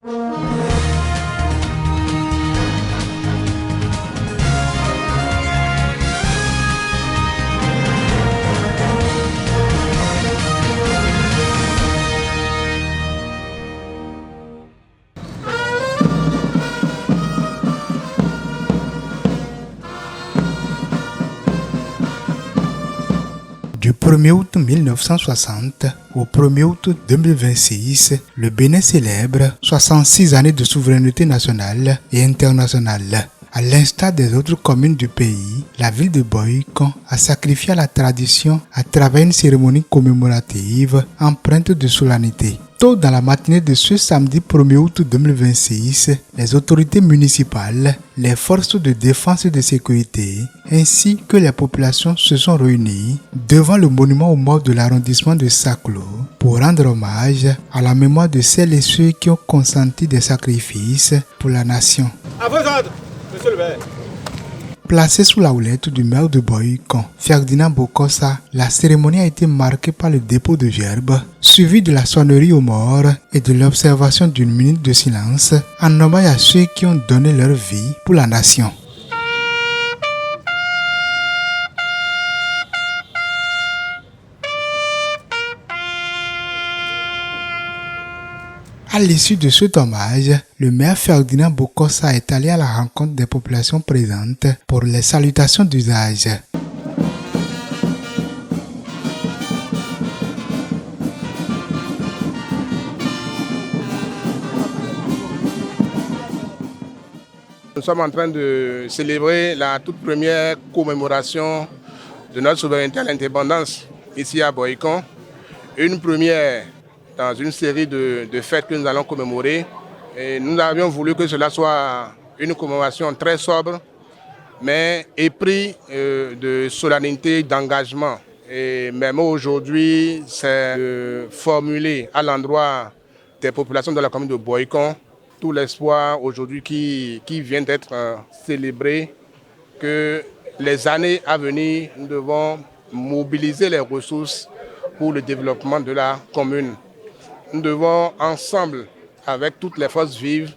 Du 1er août 1960 au 1er août 2026, le Bénin célèbre 66 années de souveraineté nationale et internationale. À l'instar des autres communes du pays, la ville de Boïcon a sacrifié à la tradition à travers une cérémonie commémorative empreinte de solennité. Tôt dans la matinée de ce samedi 1er août 2026, les autorités municipales, les forces de défense et de sécurité, ainsi que les populations se sont réunies devant le monument aux morts de l'arrondissement de Saclo pour rendre hommage à la mémoire de celles et ceux qui ont consenti des sacrifices pour la nation. À vos ordres, monsieur le maire. Placée sous la houlette du maire de Boïcon, Ferdinand Bokossa, la cérémonie a été marquée par le dépôt de gerbes, suivi de la sonnerie aux morts et de l'observation d'une minute de silence en hommage à ceux qui ont donné leur vie pour la nation. À l'issue de cet hommage, le maire Ferdinand Bokossa est allé à la rencontre des populations présentes pour les salutations d'usage. Nous sommes en train de célébrer la toute première commémoration de notre souveraineté à l'indépendance ici à Boïcon. Une première dans une série de fêtes que nous allons commémorer. Et nous avions voulu que cela soit une commémoration très sobre, mais épris de solennité, d'engagement. Et même aujourd'hui, c'est de formuler à l'endroit des populations de la commune de Boïcon tout l'espoir aujourd'hui qui vient d'être célébré, que les années à venir, nous devons mobiliser les ressources pour le développement de la commune. Nous devons ensemble, avec toutes les forces vives,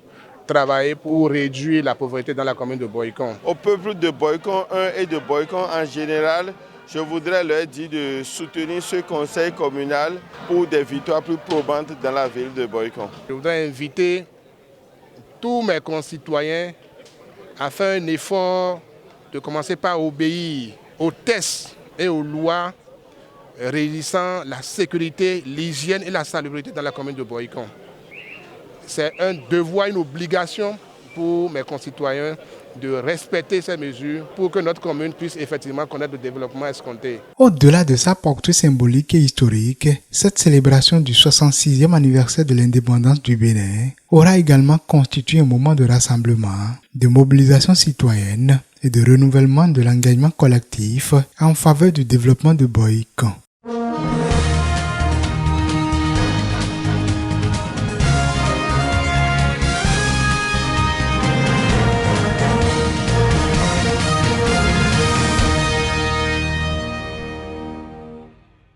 travailler pour réduire la pauvreté dans la commune de Boïcon. Au peuple de Boïcon 1 et de Boïcon en général, je voudrais leur dire de soutenir ce conseil communal pour des victoires plus probantes dans la ville de Boïcon. Je voudrais inviter tous mes concitoyens à faire un effort de commencer par obéir aux tests et aux lois régissant la sécurité, l'hygiène et la salubrité dans la commune de Boïcon. C'est un devoir, une obligation pour mes concitoyens de respecter ces mesures pour que notre commune puisse effectivement connaître le développement escompté. Au-delà de sa portée symbolique et historique, cette célébration du 66e anniversaire de l'indépendance du Bénin aura également constitué un moment de rassemblement, de mobilisation citoyenne et de renouvellement de l'engagement collectif en faveur du développement de Boïcon.